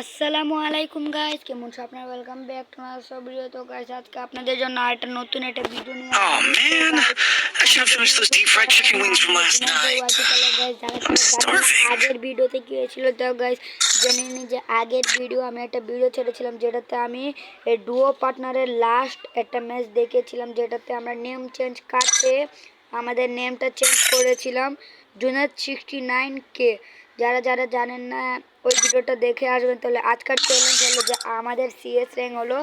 আসসালামু আলাইকুম গাইস, কেমন আছেন আপনারা? Welcome back to my video. তো গাইস আজকে আপনাদের জন্য একটা নতুন একটা ভিডিও নিয়ে Oh man, I should have finished those deep fried chicken wings from last night. Starving. আগের ভিডিওতে কি হয়েছিল তো গাইস জেনে নিন যে আগের ভিডিও আমি একটা ভিডিও ছেড়েছিলাম যেটাতে আমি ডুও পার্টনারের লাস্ট একটা ম্যাচ দেখেছিলাম, যেটাতে আমরা নেম চেঞ্জ কাটে আমাদের নেমটা চেঞ্জ করেছিলাম জুনাদ 69K। যারা যারা জানেন না ওই ভিডিওটা দেখে আসবেন। তাহলে আজকের চ্যালেঞ্জ হলো যে আমাদের সিএস র্যাঙ্ক হলো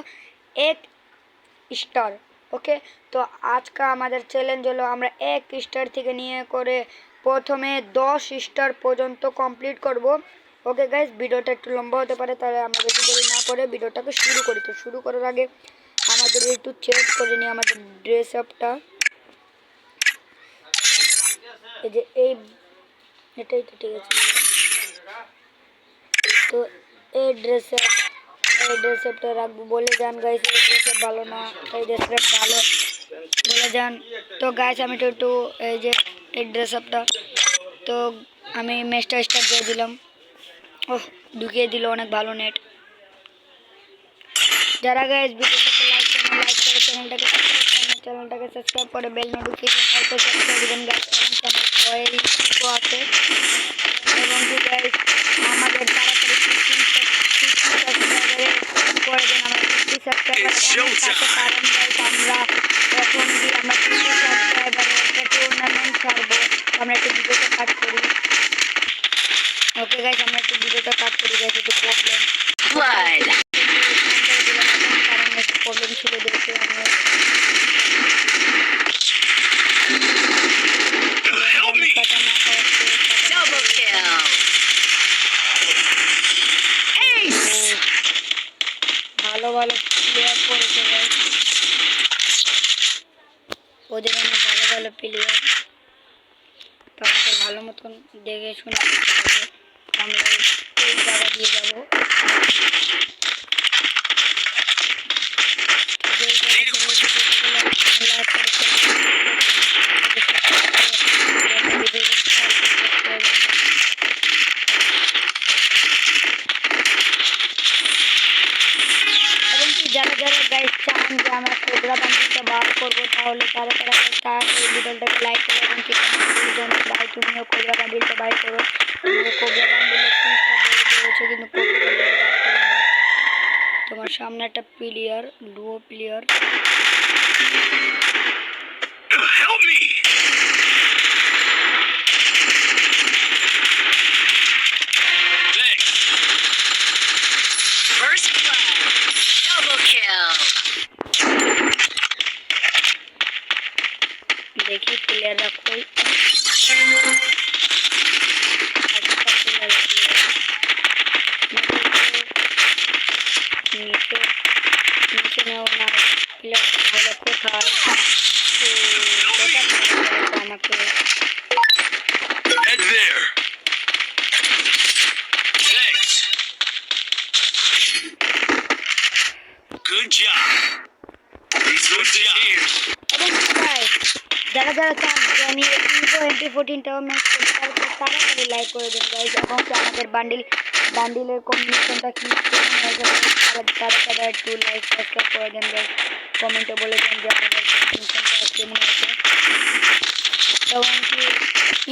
1 স্টার। ওকে, তো আজকে আমাদের চ্যালেঞ্জ হলো আমরা 1 স্টার থেকে নিয়ে করে প্রথমে 10 স্টার পর্যন্ত কমপ্লিট করব। ওকে গাইস, ভিডিওটা একটু লম্বা হতে পারে, তাহলে আমরা বেশি দেরি না করে ভিডিওটাকে শুরু করি। তো শুরু করার আগে আমাদের একটু চেক করে নিই আমাদের ড্রেস আপটা। এই যে এটাই তো ঠিক আছে। তো এই ড্রেসটা রাখবো বলে যান গাইস, এই ড্রেস ভালো না, এই ড্রেসটা ভালো বলে যান। তো গাইস আমি একটু এই যে এই ড্রেসটা, তো আমি ম্যাচটা স্টার্ট দিয়ে দিলাম। ওহ, ঢুকিয়ে দিল, অনেক ভালো নেট। যারা গাইস ভিডিওটাকে লাইক করে চ্যানেলটাকে সাবস্ক্রাইব করে বেল নোটিফিকেশন অল প্রেস করে দিবেন গাইস। এবং আছে এবং গাইস আমাদের তাড়াতাড়ি 50 সাবস্ক্রাইবারে করে দেন। আমরা 50 সাবস্ক্রাইবার কাছে, কারণ গাইস আমরা এখন আমরা 50 সাবস্ক্রাইবারে একটা টুর্নামেন্ট ছাড়বো। আমরা একটু ভিডিওটা কাট করি। ওকে গাইস, আমরা একটু ভিডিওটা কাট করি গাইস, একটু প্রবলেম ছিল দেখে আমরা ভালো ভালো প্লেয়ার পড়েছে গাইস, ওদের অনেক ভালো ভালো প্লেয়ার। তো আমাদের ভালো মতন দেখে শুনে আমরা এই জায়গা দিয়ে যাবো। যারা যারা গাইস চান যে আমরা কোবরা বান্ডিলটা বার করবো, তাহলে তারা তারা এই ভিডিওটাকে লাইক করে এবং ভাই তুমিও কোবরা বান্ডিলটা বাই করো। কোবরা বান্ডিলের ফিসটা বের করেছে, কিন্তু তোমার সামনে একটা প্লেয়ার, ডুও প্লেয়ার। দেখি প্লেয়াররা কই। নিচে নেও না, প্লেয়ারটা তাহলে কোথায়? আমাকে যারা যারা চান যে আমি ইভো MP14টাও ম্যাচ করতে পারবো, তাড়াতাড়ি লাইক করে দেন গাইজ। এবং আমাদের বান্ডিলের কম্বিনেশনটা কি তারা তারা একটু লাইক সাবস্ক্রাইব করে দেন গাইজ। কমেন্টে বলে দেন যে আমাদের কম্বিনেশনটা কেমন আছে, এবং কি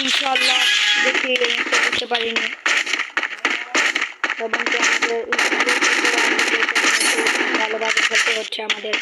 ইনশাল্লাহ দেখি করতে পারিনি, এবং কি আমাদের ভালোভাবে খেলতে হচ্ছে আমাদের।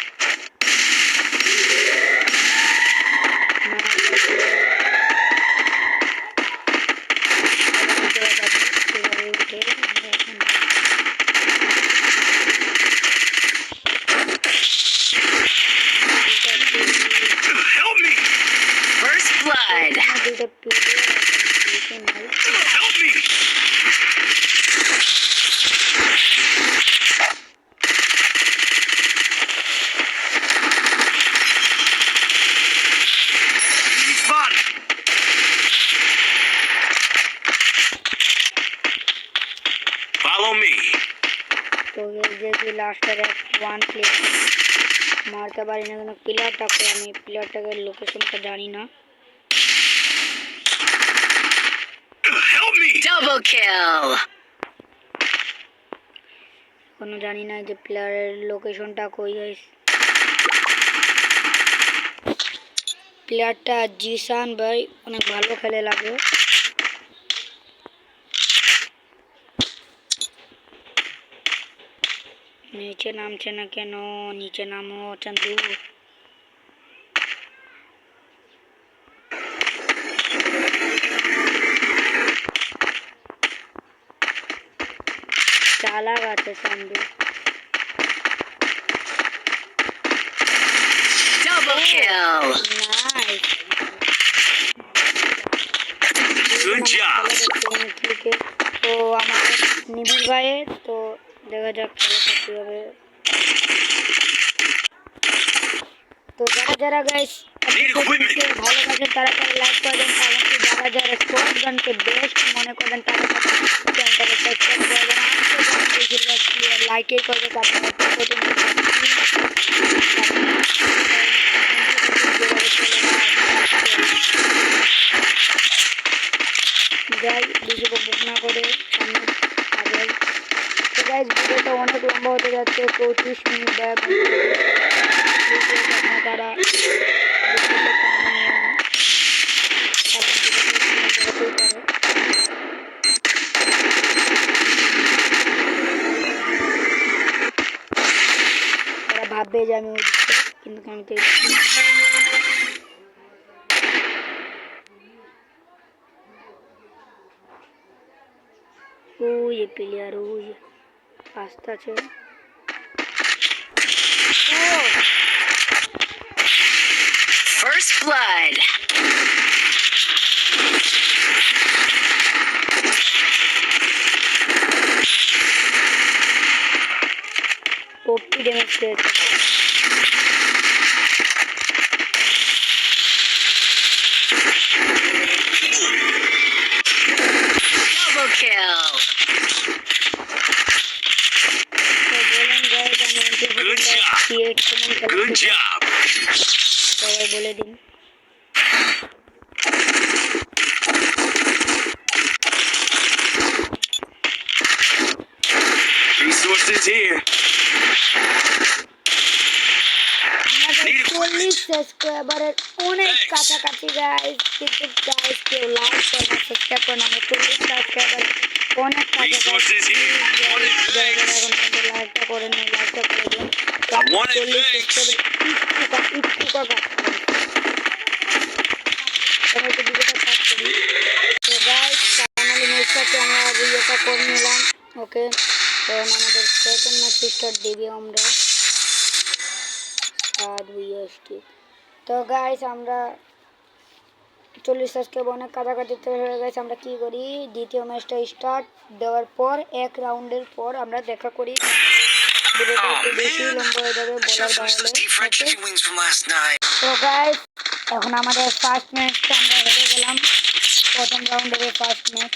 তো যেহেতু লাস্টের ওয়ান প্লেয়ার মারতে পারি না, কিন্তু প্লেয়ারটাকে আমি প্লেয়ারটাকে লোকেশনটা জানি না। এখনো জানি না যে প্লেয়ারের লোকেশনটা কই গাইস। প্লেয়ারটা জিসান ভাই অনেক ভালো খেলে লাগে। নিচে নামছে না কেন? নিচে নামো চান্দু। চালাক আছে চান্দু। Double kill. Nice. Good job. তো আমাদের নিবিড় ভাইয়ের তো দেখা যাক খেলাটা কীভাবে। তো যারা যারা গাইস ভালোবাসে তারা তারা লাইক করবেন, এমনকি যারা যারা শর্ট গানকে বেস্ট মনে করেন তারা চ্যানেলটাকে সাবস্ক্রাইব করবেন। আমি তো জানি বেশিরভাগ প্লেয়ার লাইকই করবে, কারণ যাই বেশি বকবক না করে সামনে আগে। তো গাইস ভিডিওটা অনেক লম্বা হতে যাচ্ছে, 35 মিনিট ব্যাক তারা ভাববে যে আমি ওদিকে, কিন্তু আমি তো ওই প্লেয়ার ওই রাস্তা আছে। First blood. ওপি ড্যামেজ করেছে। Double kill. Good job. Good job. সবাই বলে দিন। Resources here. আমাদের 40 সাবস্ক্রাইবারের অনেক কাছাকাছি গাইস, কিন্তু গাইস কেউ লাইক করে না, সাবস্ক্রাইব করে না। আমরা 40 সাবস্ক্রাইবার অনেক কাছাকাছি। এখন লাইকটা করে নিন, লাইকটা করে দিন। 40 সাবস্ক্রাইবার একটু কথা আমি তো ভিডিওটা কাট করি। তো গাইস ফাইনালি ম্যাচটাকে আমরা ভিডিওটা করে নিলাম। ওকে, এখন আমাদের সেকেন্ড ম্যাচ স্টার্ট দিবি আমরা। তো গাইস আমরা 40 সাবস্ক্রাইব অনেক কাছাকাছি হয়ে গেছে। আমরা কি করি, দ্বিতীয় ম্যাচটা স্টার্ট দেওয়ার পর 1 রাউন্ডের পর আমরা দেখা করি। ভিডিওটা একটু বেশি লম্বা হয়ে যাবে বলার বাইরে। তো গাইস এখন আমাদের ফার্স্ট ম্যাচটা আমরা হেরে গেলাম, প্রথম রাউন্ডের ফার্স্ট ম্যাচ।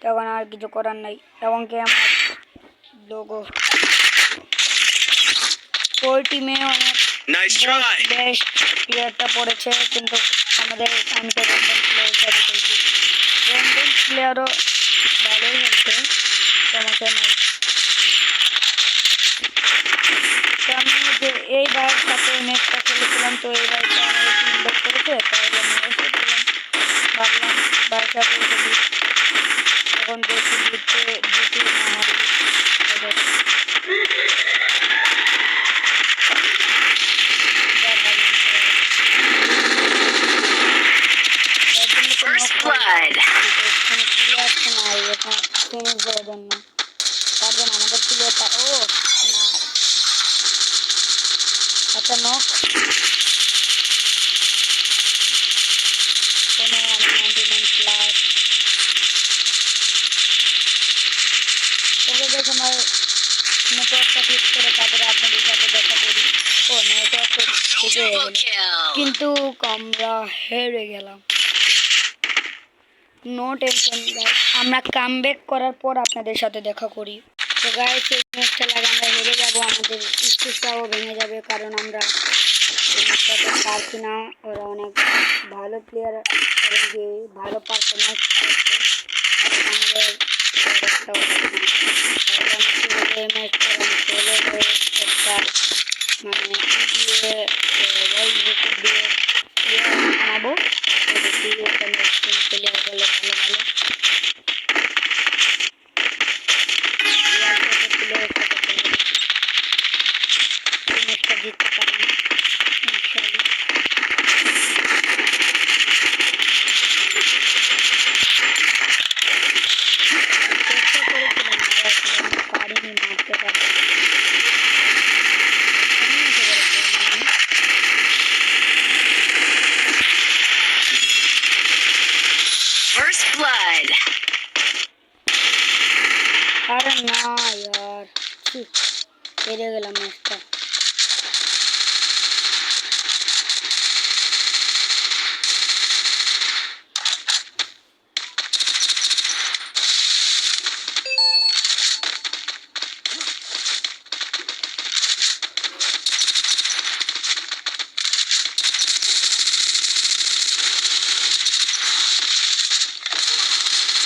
তখন আর কিছু করার নাই। এবং কি আমার লোগো ওই টিমে অনেক বেস্ট প্লেয়ারটা পড়েছে, কিন্তু আমাদের আমি তো র্যান্ডম প্লেয়ার হিসাবে খেলছি। র্যান্ডম প্লেয়ারও ভালোই খেলছে, সমস্যা নেই। তো আমি যে এই ভাইয়ের সাথে ম্যাচটা খেলেছিলাম, তো এই ভাইটা আমাদের ইনভাইট করেছে, তাহলে আমি এসেছিলাম, ভাবলাম ভাইয়ের সাথে খেলি। এখন দেখি জিতি না হারি। First blood. আমাদের প্লেয়ারটা ও না আচ্ছা নক কোনো 99 প্লাস। তবে বেশ আমার নেটওয়ার্কটা ঠিক করে তারপরে আপনাদের সাথে দেখা করি। ও নেটওয়ার্ক ঠিক হয়ে গেল, কিন্তু আমরা হেরে গেলাম। নো টেনশন গাইস, আমরা কামব্যাক করার পর আপনাদের সাথে দেখা করি। তো গাইস এই ম্যাচটা লাগে আমরা হেরে যাবো, আমাদের স্কুলটাও ভেঙে যাবে, কারণ আমরা এই ম্যাচটাতে পারছি না। ওরা অনেক ভালো প্লেয়ার এবং যে ভালো পারফরমেন্স করছে, আমাদের এই ম্যাচটা আরে না यार ছি, হেরে গেলাম ম্যাচটা।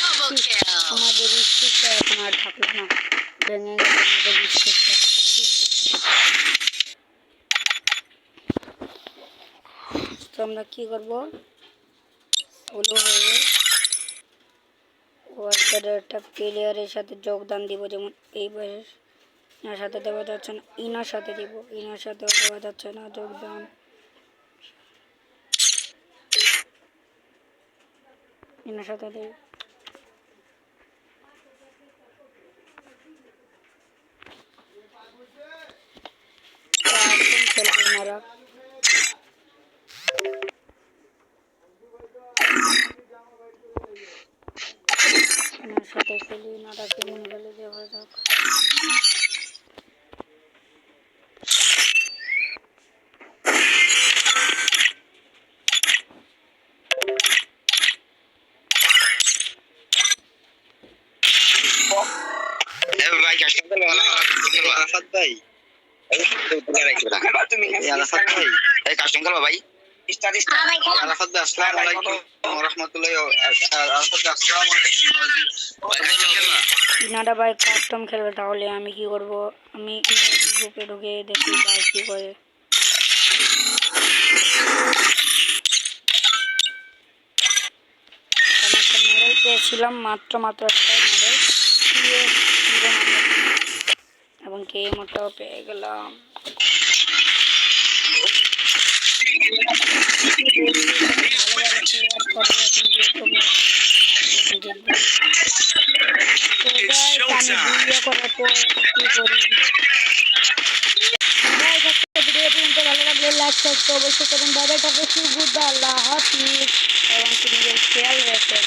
Double kill. আমাদের স্টিকটা এখন আর থাকলো না, ভেঙে গেল আমাদের স্টিকটা। তো আমরা কি করবো, সোলো হয়ে ওয়ার্ল্ডের একটা প্লেয়ারের সাথে যোগদান দিব, যেমন এই বয়স ইনার সাথে দেওয়া যাচ্ছে না, ইনার সাথে দিব, ইনার সাথেও দেওয়া যাচ্ছে না যোগদান, ইনার সাথে দেই। এখন খেলবে ইনারা, ইনার সাথে খেলি, ইনারা কেমন খেলে দেওয়া যাক। ভাই কাস্টমার আরাফাত ভাই আরাফাত ভাই এই কাস্টমার ভাই আরাফাত ভাই আসসালামু আলাইকুম ওয়া রাহমাতুল্লাহি আরাফাত ভাই আসসালামু আলাইকুম। ইনারা ভাই কাস্টম খেলবে, তাহলে আমি কি করব, আমি গ্রুপে ঢুকে দেখি ভাই কি করে। আমি একটা মেডেল পেয়েছিলাম, মাত্র একটাই মেডেল, এবং কে মোটাও পেয়ে গেলাম। অবশ্যই করুন, বাই বাই, গুড বাই, আল্লাহ হাফিজ, এবং তুমি খেয়াল রাখেন।